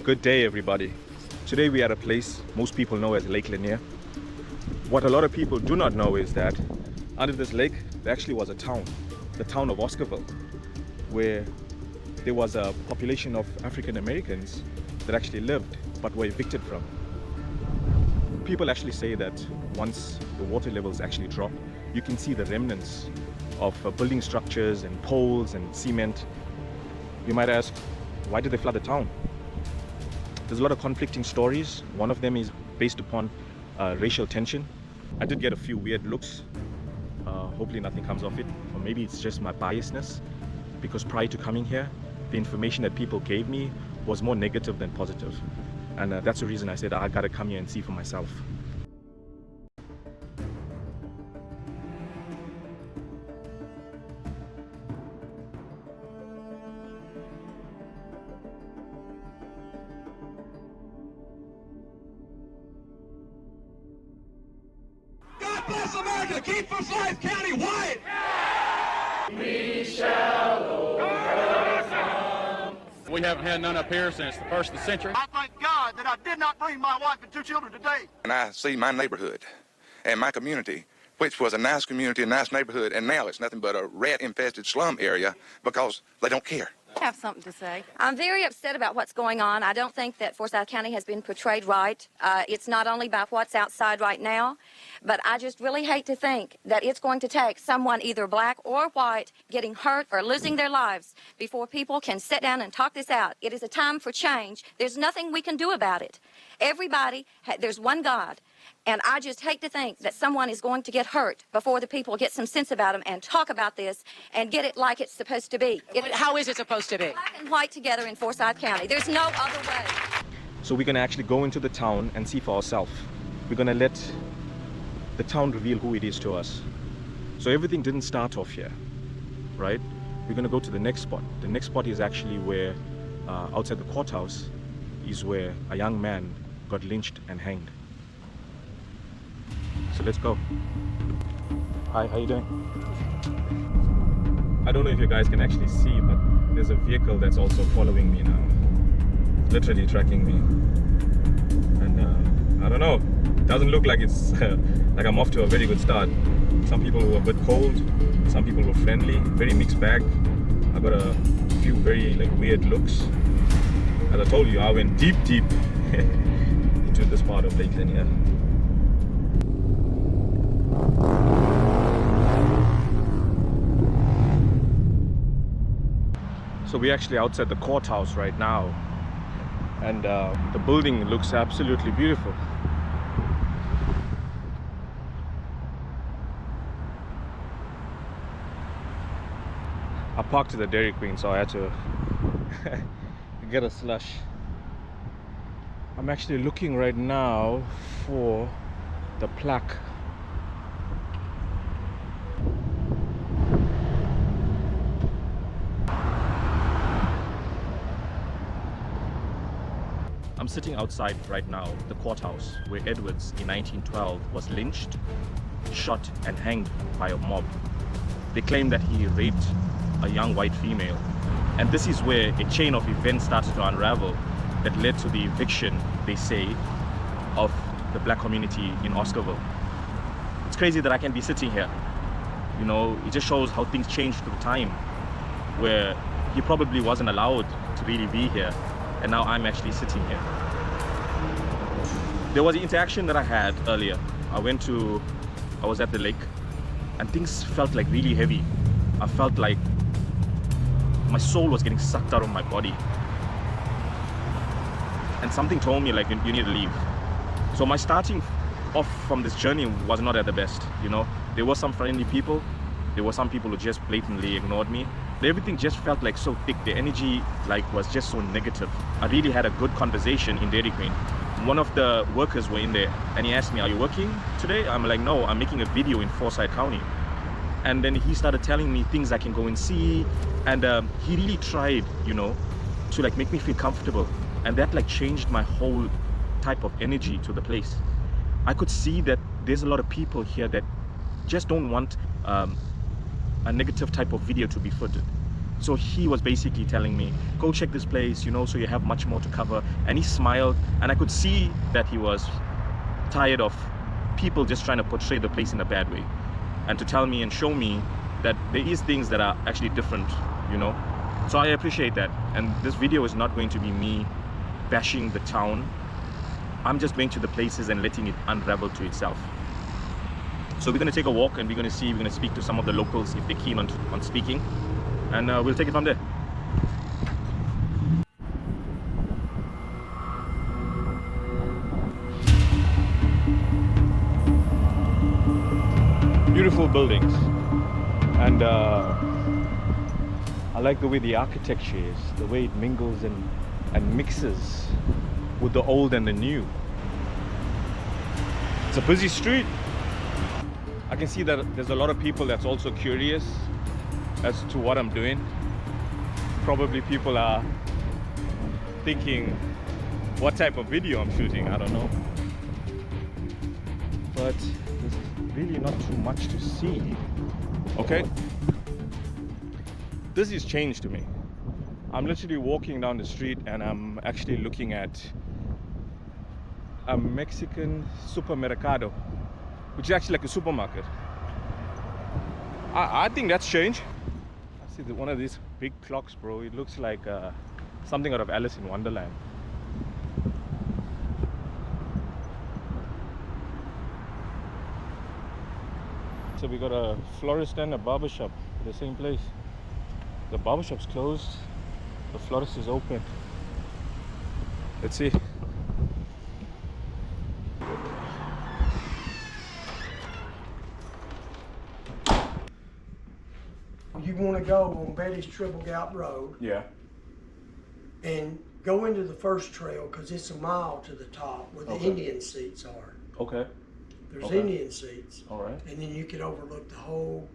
Good day, everybody. Today we are at a place most people know as Lake Lanier. What a lot of people do not know is that under this lake there actually was a town, the town of Oscarville, where there was a population of African Americans that actually lived but were evicted from. People actually say that once the water levels actually drop, you can see the remnants of building structures and poles and cement. You might ask, why did they flood the town? There's a lot of conflicting stories. One of them is based upon racial tension. I did get a few weird looks. Hopefully nothing comes of it, or maybe it's just my biasness, because prior to coming here, the information that people gave me was more negative than positive. And that's the reason I said I gotta come here and see for myself. God bless America! Keep Forsyth County white! We shall overcome. We haven't had none up here since the first of the century. I thank God that I did not bring my wife and 2 children today. And I see my neighborhood and my community, which was a nice community, a nice neighborhood, and now it's nothing but a rat-infested slum area because they don't care. I have something to say. I'm very upset about what's going on. I don't think that Forsyth County has been portrayed right. It's not only about what's outside right now, but I just really hate to think that it's going to take someone either black or white getting hurt or losing their lives before people can sit down and talk this out. It is a time for change. There's nothing we can do about it. Everybody, there's one God. And I just hate to think that someone is going to get hurt before the people get some sense about them and talk about this and get it like it's supposed to be. How is it supposed to be? Black and white together in Forsyth County. There's no other way. So we're gonna actually go into the town and see for ourselves. We're gonna let the town reveal who it is to us. So everything didn't start off here, right? We're gonna go to the next spot. The next spot is actually where, outside the courthouse, is where a young man got lynched and hanged. So let's go. Hi, how you doing? I don't know if you guys can actually see, but there's a vehicle that's also following me now. Literally tracking me. And I don't know, it doesn't look like it's like I'm off to a very good start. Some people were a bit cold, some people were friendly, very mixed bag. I got a few very weird looks. As I told you, I went deep into this part of Lake Lanier. So we're actually outside the courthouse right now, and the building looks absolutely beautiful. I parked at the Dairy Queen, so I had to get a slush. I'm actually looking right now for the plaque. I'm sitting outside right now, the courthouse, where Edwards in 1912 was lynched, shot and hanged by a mob. They claim that he raped a young white female. And this is where a chain of events started to unravel that led to the eviction, they say, of the black community in Oscarville. It's crazy that I can be sitting here. You know, it just shows how things changed through time, where he probably wasn't allowed to really be here. And now I'm actually sitting here. There was an interaction that I had earlier. I was at the lake and things felt like really heavy. I felt like my soul was getting sucked out of my body. And something told me like, you need to leave. So my starting off from this journey was not at the best, you know. There were some friendly people. There were some people who just blatantly ignored me. Everything just felt like so thick. The energy was just so negative. I really had a good conversation in Dairy Queen. One of the workers were in there and he asked me, are you working today? I'm like, no, I'm making a video in Forsyth County. And then he started telling me things I can go and see. And he really tried, you know, to make me feel comfortable. And that changed my whole type of energy to the place. I could see that there's a lot of people here that just don't want a negative type of video to be footed. So he was basically telling me, go check this place, you know, so you have much more to cover. And he smiled, and I could see that he was tired of people just trying to portray the place in a bad way, and to tell me and show me that there is things that are actually different, you know. So I appreciate that. And this video is not going to be me bashing the town. I'm just going to the places and letting it unravel to itself. So we're going to take a walk, and we're going to speak to some of the locals if they're keen on speaking, and we'll take it from there. Beautiful buildings, and I like the way the architecture is, the way it mingles and mixes with the old and the new. It's a busy street. I can see that there's a lot of people that's also curious as to what I'm doing. Probably people are thinking what type of video I'm shooting, I don't know. But there's really not too much to see. Okay? This is change to me. I'm literally walking down the street and I'm actually looking at a Mexican supermercado, which is actually like a supermarket. I think that's change. I see one of these big clocks, bro. It looks like something out of Alice in Wonderland. So we got a florist and a barber shop at the same place. The barber shop's closed, the florist is open. Let's see. You want to go on Betty's Triple Gap Road Yeah. and go into the first trail because it's a mile to the top where the Okay. Indian seats are. Okay. There's Okay. Indian seats. All right. And then you can overlook the whole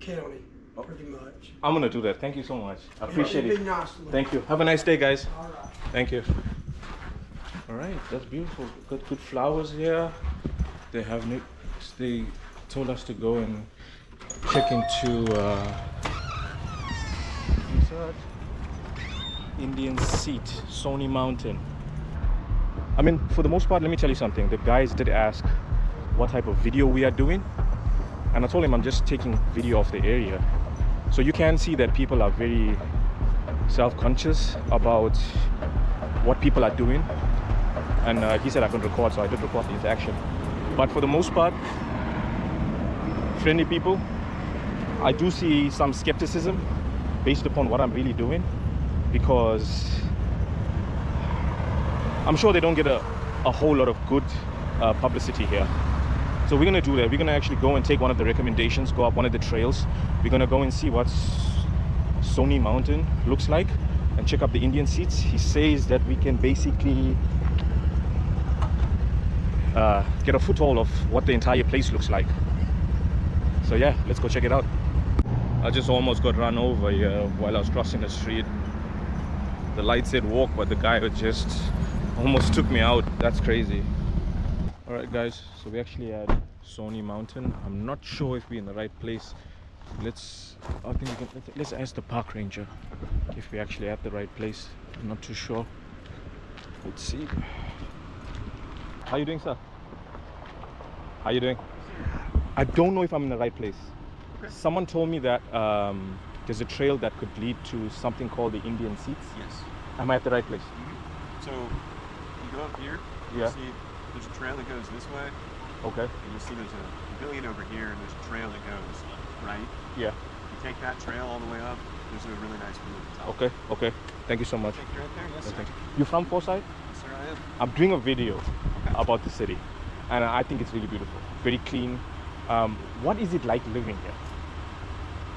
county pretty much. I'm gonna do that. Thank you so much. I appreciate It'd it. be nice to look Thank you. Have a nice day, guys. All right. Thank you. All right, that's beautiful. Got good flowers here. They have. They told us to go and check into Indian Seat, Sony Mountain. I mean, for the most part, let me tell you something. The guys did ask what type of video we are doing, and I told him I'm just taking video of the area. So you can see that people are very self-conscious about what people are doing, and he said I could record, so I did record the interaction. But for the most part, friendly people. I do see some skepticism based upon what I'm really doing, because I'm sure they don't get a whole lot of good publicity here. So we're gonna do that. We're gonna actually go and take one of the recommendations, go up one of the trails. We're gonna go and see what Sony Mountain looks like and check up the Indian seats. He says that we can basically get a foothold of what the entire place looks like. So yeah, let's go check it out. I just almost got run over here while I was crossing the street. The light said walk, but the guy just almost took me out. That's crazy. All right, guys, so we actually at Sony Mountain. I'm not sure if we're in the right place. I think let's ask the park ranger if we're actually at the right place. I'm not too sure. Let's see. How you doing, sir? How you doing? I don't know if I'm in the right place. Okay. Someone told me that there's a trail that could lead to something called the Indian Seats. Yes. Am I at the right place? Mm-hmm. So you go up here, Yeah. see there's a trail that goes this way, Okay. and you'll see there's a pavilion over here, and there's a trail that goes right. Yeah. You take that trail all the way up, there's a really nice view at the top. Okay. Okay. Thank you so much. Take you right there, yes sir. Thank you. You from Forsyth? Yes sir, I am. I'm doing a video about the city, and I think it's really beautiful, very clean. What is it like living here?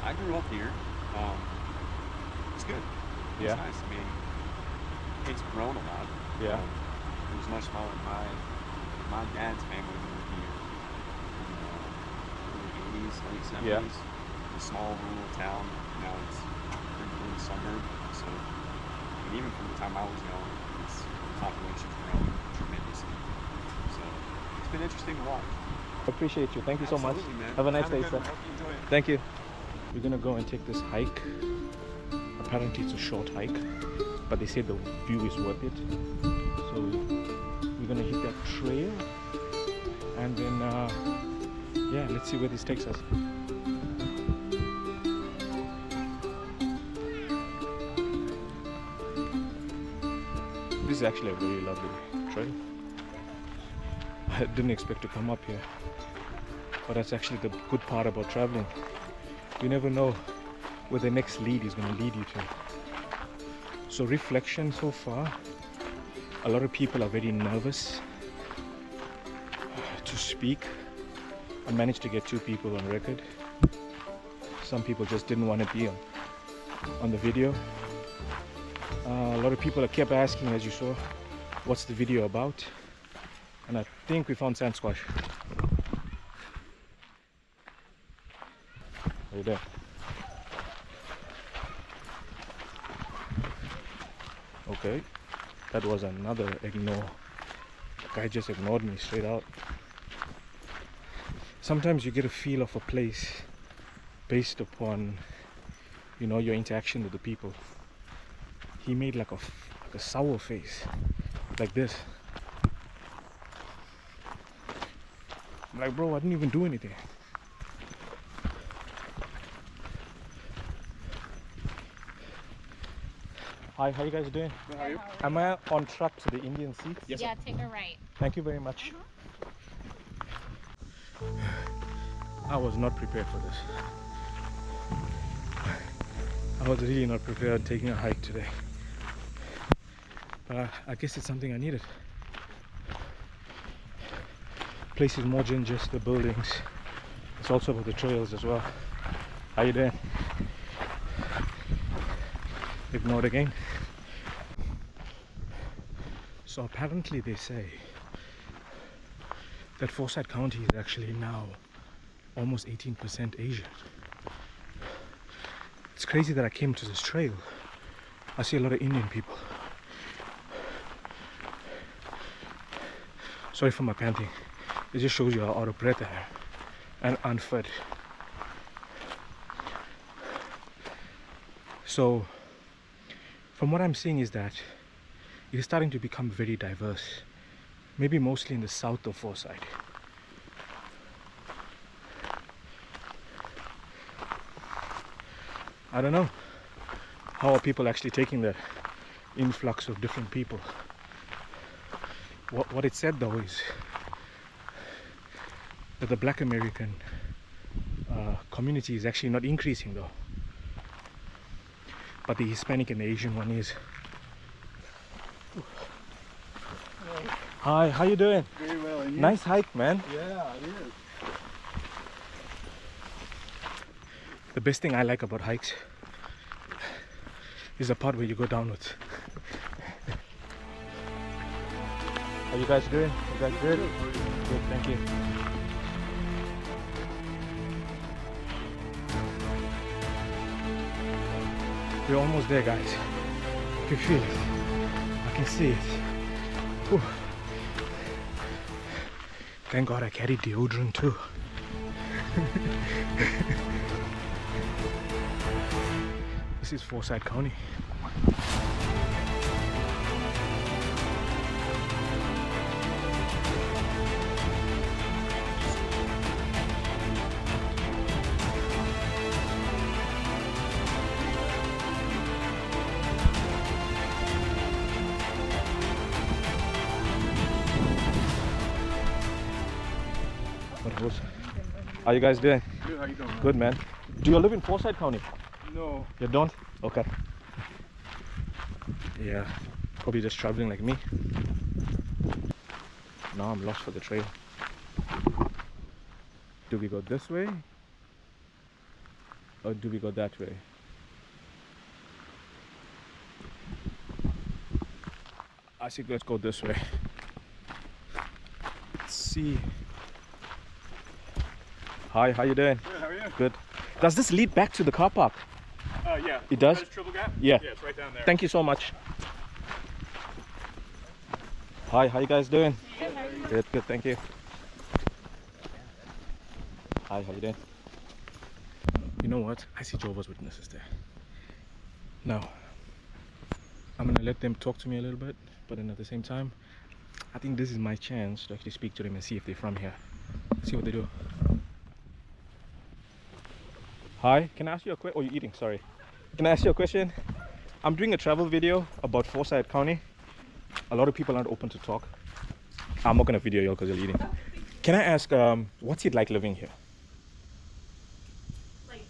I grew up here. It's good. It's Yeah. nice. I mean, it's grown a lot. Yeah. It was much smaller. My dad's family moved here in the 80s, late 70s. Yeah. A small rural town. Now it's a pretty big suburb. So, I mean, even from the time I was young, its population's grown tremendously. So, it's been interesting to watch. I appreciate you. Thank you so much. Absolutely, man. Have a nice Have day, good sir. one. Hope you enjoy it. Thank you. We're gonna go and take this hike. Apparently it's a short hike, but they say the view is worth it. So we're gonna hit that trail, and then yeah, let's see where this takes us. This is actually a very lovely trail. I didn't expect to come up here, but that's actually the good part about traveling. You never know where the next lead is going to lead you to. So reflection so far, a lot of people are very nervous to speak. I managed to get 2 people on record. Some people just didn't want to be on the video. A lot of people kept asking, as you saw, what's the video about? And I think we found sand squash. Right there. Okay, that was another ignore. The guy just ignored me straight out. Sometimes you get a feel of a place based upon, you know, your interaction with the people. He made like a sour face, like this. I'm like, bro, I didn't even do anything. Hi, how you guys doing? Good, how are you? Am I on track to the Indian seats? Yes, Yeah, take a right. Thank you very much. I was not prepared for this. I was really not prepared taking a hike today. But I guess it's something I needed. Place is more than just the buildings. It's also about the trails as well. How you doing? Ignored again. So apparently they say that Forsyth County is actually now almost 18% Asian. It's crazy that I came to this trail. I see a lot of Indian people. Sorry for my panting. It just shows you how out of breath I am and unfed. So from what I'm seeing is that it is starting to become very diverse. Maybe mostly in the south of Forsyth. I don't know. How are people actually taking the influx of different people? What it said though is that the Black American community is actually not increasing though. But the Hispanic and the Asian one is. Hi, how you doing? Very well, and you? Nice hike, man. Yeah, it is. The best thing I like about hikes is the part where you go downwards. How you guys doing? You guys good? Good, thank you. We're almost there, guys. I can feel it. I can see it. Whew. Thank God I carried deodorant too. This is Forsyth County. How you guys doing? Good, how you doing? Good, man. Do you live in Forsyth County? No. You don't? Okay. Yeah, probably just traveling like me. Now I'm lost for the trail. Do we go this way? Or do we go that way? I think let's go this way. Let's see. Hi, how you doing? Good, how are you? Good. Does this lead back to the car park? Yeah. It does? Triple gap? Yeah. Yeah, it's right down there. Thank you so much. Hi, how you guys doing? Good, how are you? Good, good, thank you. Hi, how you doing? You know what? I see Jehovah's Witnesses there. Now, I'm gonna let them talk to me a little bit, but then at the same time, I think this is my chance to actually speak to them and see if they're from here. See what they do. Hi, can I ask you a question? Oh, you're eating, sorry. Can I ask you a question? I'm doing a travel video about Forsyth County. A lot of people aren't open to talk. I'm not gonna video you because you're eating. Can I ask, what's it like living here? Like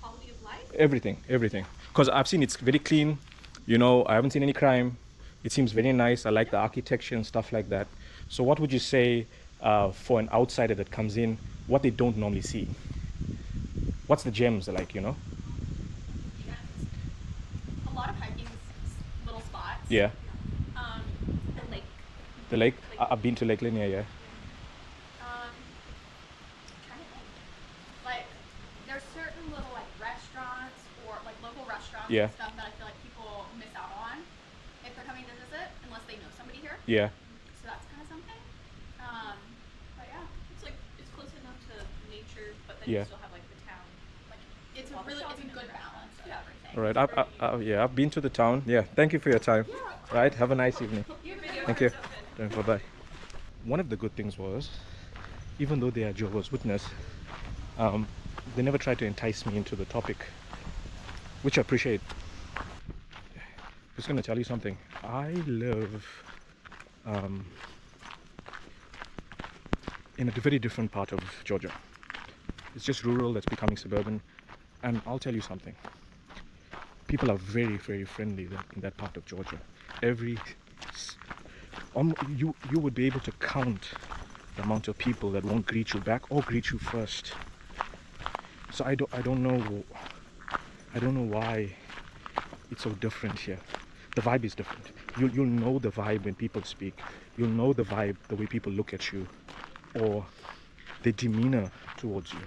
quality of life? Everything. Because I've seen it's very clean. You know, I haven't seen any crime. It seems very nice. I like the architecture and stuff like that. So what would you say for an outsider that comes in, what they don't normally see? What's the gems like, you know? Yeah. A lot of hiking little spots. Yeah. The lake. The lake? I've been to Lake Linear, yeah. I'm trying to think. Like, there's certain little like restaurants or like local restaurants Yeah. and stuff that I feel like people miss out on if they're coming to visit, unless they know somebody here. Yeah. So that's kind of something. But yeah, It's close enough to nature, but then Yeah. you still have like the town. Like it's a good balance of everything. All right. Yeah, I've been to the town. Yeah. Thank you for your time. Right. Have a nice evening. Thank you. Bye-bye. One of the good things was, even though they are Jehovah's Witness, they never tried to entice me into the topic, which I appreciate. Just going to tell you something. I live in a very different part of Georgia. It's just rural that's becoming suburban. And I'll tell you something. People are very, very friendly in that part of Georgia. You would be able to count the amount of people that won't greet you back or greet you first. So I don't know why it's so different here. The vibe is different. You'll know the vibe when people speak. You'll know the vibe the way people look at you or their demeanor towards you.